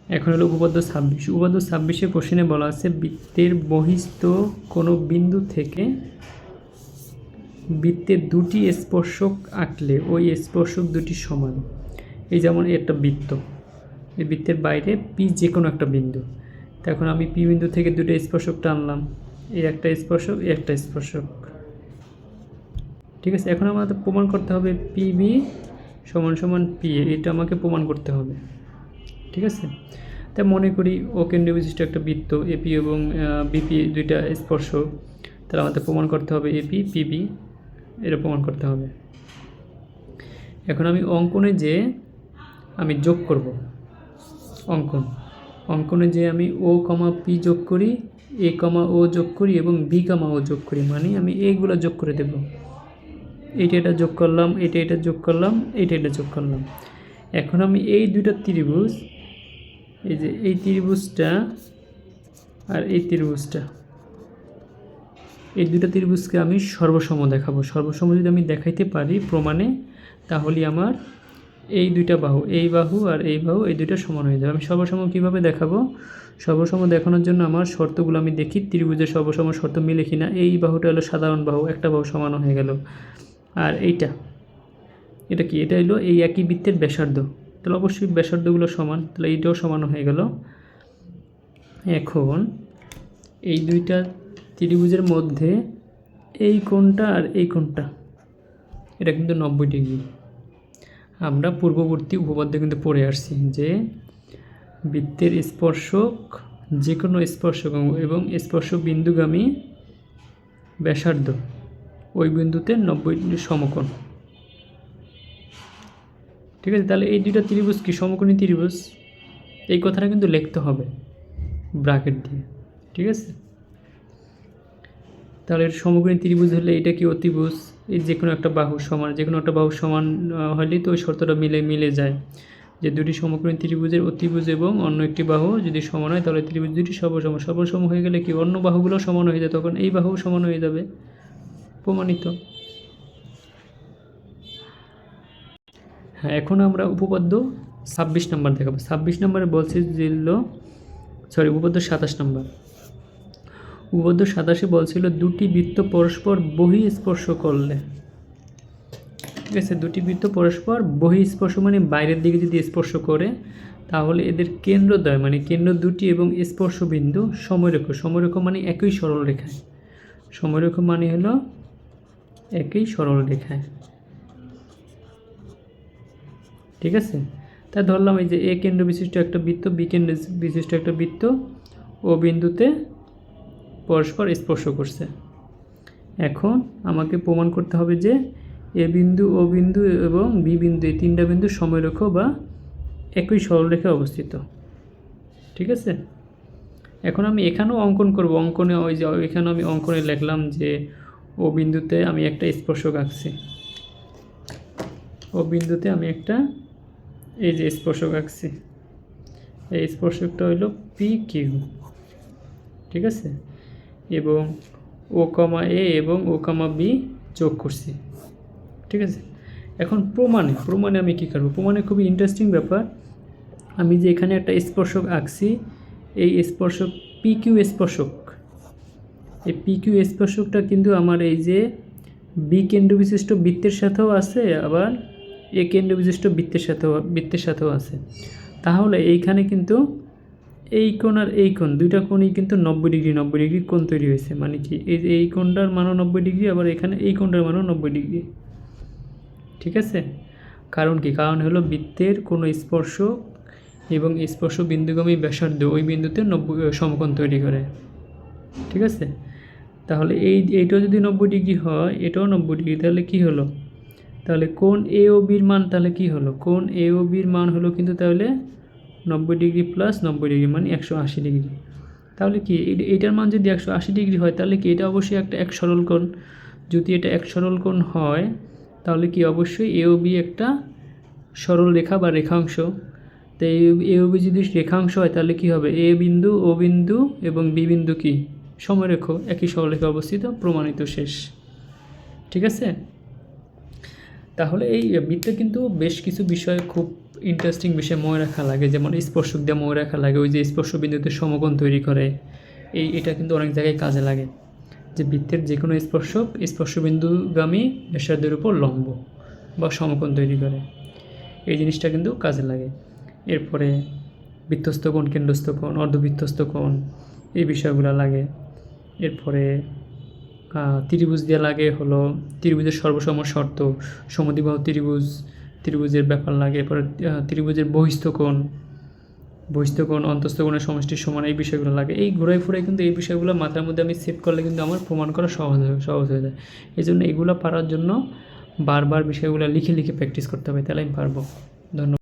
এখন হলো উপপাদ্য 26। উপপাদ্য 26-এ কোশ্চেনে বলা আছে বৃত্তের বহিস্থ কোনো বিন্দু থেকে বৃত্তের দুটি স্পর্শক আঁকলে ওই স্পর্শক দুটি সমান। এই যেমন একটা বৃত্ত, এই বৃত্তের বাইরে পি যে কোনো একটা বিন্দু। তো এখন আমি পি বিন্দু থেকে দুটো স্পর্শক টানলাম, এই একটা স্পর্শক, এই একটা স্পর্শক। ঠিক আছে, এখন আমাদের প্রমাণ করতে হবে পি বি সমান সমান পি এ, এটা আমাকে প্রমাণ করতে হবে। ঠিক আছে, তাই মনে করি ও কেন্দ্র বিশিষ্ট একটা বৃত্ত, এপি এবং বিপি দুইটা স্পর্শক, তাহলে আমাদের প্রমাণ করতে হবে এপি পিবি, এটা প্রমাণ করতে হবে। এখন আমি অঙ্কনে যে আমি যোগ করব, অঙ্কনে যে আমি ও কমা পি যোগ করি, এ কমা ও যোগ করি এবং বি কমা ও যোগ করি, মানে আমি এইগুলো যোগ করে দেব। এটা যোগ করলাম, এটা যোগ করলাম, এটা যোগ করলাম। এখন আমি এই দুইটা ত্রিভুজ, এই যে এই ত্রিভুজটা আর এই ত্রিভুজটা, এই দুটো ত্রিভুজকে আমি সর্বসম দেখাবো। সর্বসম যদি আমি দেখাইতে পারি প্রমাণে, তাহলে আমার এই দুইটা বাহু, এই বাহু আর এই বাহু, এই দুইটা সমান হয়ে যাবে। আমি সর্বসম কীভাবে দেখাবো? সর্বসম দেখানোর জন্য আমার শর্তগুলো আমি দেখি, ত্রিভুজের সর্বসম শর্ত মিলে কিনা। এই বাহুটা হলো সাধারণ বাহু, একটা বাহু সমান হয়ে গেল। আর এটা কি? এটা হলো এই একই বৃত্তের ব্যাসার্ধ, তাহলে অবশ্যই ব্যাসার্ধগুলো সমান, তাহলে এইটাও সমান হয়ে গেল। এখন এই দুইটা ত্রিভুজের মধ্যে এই কোণটা আর এই কোণটা, এটা কিন্তু 90 ডিগ্রি। আমরা পূর্ববর্তী উপপাদ্যে কিন্তু পড়ে আসছি যে বৃত্তের স্পর্শক, যে কোনো স্পর্শক এবং স্পর্শক বিন্দুগামী ব্যাসার্ধ ওই বিন্দুতে 90 ডিগ্রি সমকোণ। ঠিক আছে, তাহলে এই দুইটা ত্রিভুজ কি সমকোণী ত্রিভুজ? এই কথাটা কিন্তু লিখতে হবে ব্র্যাকেট দিয়ে। ঠিক আছে, তাহলে সমকোণী ত্রিভুজ হলে এটা কি অতিভুজ? এই যে কোনো একটা বাহু সমান, যে কোনো একটা বাহু সমান হলেই তো ওই শর্তটা মিলে যায় যে দুটি সমকোণী ত্রিভুজের অতিভুজ এবং অন্য একটি বাহু যদি সমান হয় তাহলে ত্রিভুজ দুটি সর্বসম হয়ে গেলে কি অন্য বাহুগুলো সমান হয়ে যায়, তখন এই বাহু সমান হয়ে যাবে। প্রমাণিত। হ্যাঁ, এখন আমরা উপপাদ্য 26 নম্বর দেখাবো। 26 নম্বরে বলছে উপপাদ্য 27 নম্বর। উপপাদ্য 27 বলছিল দুটি বৃত্ত পরস্পর বহিঃস্পর্শ করলে, ঠিক আছে, দুটি বৃত্ত পরস্পর বহিঃস্পর্শ মানে বাইরের দিকে যদি স্পর্শ করে, তাহলে এদের কেন্দ্রদ্বয় মানে কেন্দ্র দুটি এবং স্পর্শ বিন্দু সমরেখ, সমরেখ মানে একই সরল রেখায়, সমরেখ মানে হলো একই সরল রেখায়। ঠিক আছে, তাই ধরলাম এই যে এ কেন্দ্র বিশিষ্ট একটা বৃত্ত, বি কেন্দ্র বিশিষ্ট একটা বৃত্ত ও বিন্দুতে পরস্পর স্পর্শ করছে। এখন আমাকে প্রমাণ করতে হবে যে এ বিন্দু, ও বিন্দু এবং বি বিন্দু, এই তিনটা বিন্দু সমরেখ বা একই সরলরেখায় অবস্থিত। ঠিক আছে, এখন আমি এখানেও অঙ্কন করব। অঙ্কনে ওই যে এখানে আমি অঙ্কনে লিখলাম যে ও বিন্দুতে আমি একটা স্পর্শক আঁকছি, ও বিন্দুতে আমি একটা এই যে স্পর্শক আঁকছি, এই স্পর্শকটা হইল পি কিউ। ঠিক আছে, এবং ও কমা এ এবং ও কমা বি যোগ করছি। ঠিক আছে, এখন প্রমাণে আমি কী করব? প্রমাণে খুবই ইন্টারেস্টিং ব্যাপার। আমি যে এখানে একটা স্পর্শক আঁকছি, এই স্পর্শক পি কিউ স্পর্শক, এই পি কিউ স্পর্শকটা কিন্তু আমার এই যে বি কেন্দ্র বিশিষ্ট বৃত্তের সাথেও আছে, আবার এ কেন্দ্র বিশিষ্ট বৃত্তের সাথেও আছে। তাহলে এইখানে কিন্তু এই কোণ আর এই কোণ, দুইটা কোণই কিন্তু 90 ডিগ্রি কোণ তৈরি হয়েছে। মানে কি এই কোণটার মানও 90 ডিগ্রি, আবার এখানে এই কোণটার মানও 90 ডিগ্রি। ঠিক আছে, কারণ কি? কারণ হলো বৃত্তের কোনো স্পর্শক এবং স্পর্শ বিন্দুগামী ব্যাসার্ধ ওই বিন্দুতে 90 সমকোণ তৈরি করে। ঠিক আছে, তাহলে এইটাও যদি 90 ডিগ্রি হয়, এটাও 90 ডিগ্রি, তাহলে কি হলো? তাহলে কোণ এ ও বির মান তাহলে কি হলো? কোণ এ ও বির মান হলো কিন্তু তাহলে 90 ডিগ্রি প্লাস 90 ডিগ্রি মানে 180 ডিগ্রি। তাহলে কি এইটার মান যদি 180 ডিগ্রি হয়, তাহলে কি এটা অবশ্যই একটা এক সরল কোণ। যদি এটা এক সরল কোণ হয়, তাহলে কি অবশ্যই এ ও বি একটা সরল রেখা বা রেখাংশ। তো এ ও বি যদি রেখাংশ হয়, তাহলে কি হবে? এ বিন্দু, ও বিন্দু এবং বি বিন্দু কি সমরেখ, একই সরলরেখা অবস্থিত। প্রমাণিত, শেষ। ঠিক আছে, তাহলে এই বৃত্তে কিন্তু বেশ কিছু বিষয় খুব ইন্টারেস্টিং বিষয় মনে রাখা লাগে, যেমন স্পর্শক দিয়ে মনে রাখা লাগে, ওই যে স্পর্শ বিন্দুতে সমকোণ তৈরি করে, এটা কিন্তু অনেক জায়গায় কাজে লাগে, যে বৃত্তের যে কোনো স্পর্শবিন্দুগামী ব্যাসার্ধের উপর লম্ব বা সমকোণ তৈরি করে, এই জিনিসটা কিন্তু কাজে লাগে। এরপরে বৃত্তস্থ কোণ, কেন্দ্রস্থ কোণ, অর্ধবৃত্তস্থ কোণ, এই বিষয়গুলো লাগে। এরপরে ত্রিভুজ দিয়ে লাগে হলো ত্রিভুজের সর্বসম শর্ত, সমদ্বিবাহু ত্রিভুজের ব্যাপার লাগে। এরপরে ত্রিভুজের বহিস্থ কোণ, অন্তস্থ কোণের সমষ্টির সমান, এই বিষয়গুলো লাগে। এই ঘুরাই ফুরাই কিন্তু এই বিষয়গুলো মাথার মধ্যে আমি সেট করলে কিন্তু আমার প্রমাণ করা সহজ হয়ে যায়। এই জন্য এগুলো পারার জন্য বারবার বিষয়গুলো লিখে প্র্যাকটিস করতে হবে, তাহলে আমি পারবো। ধন্যবাদ।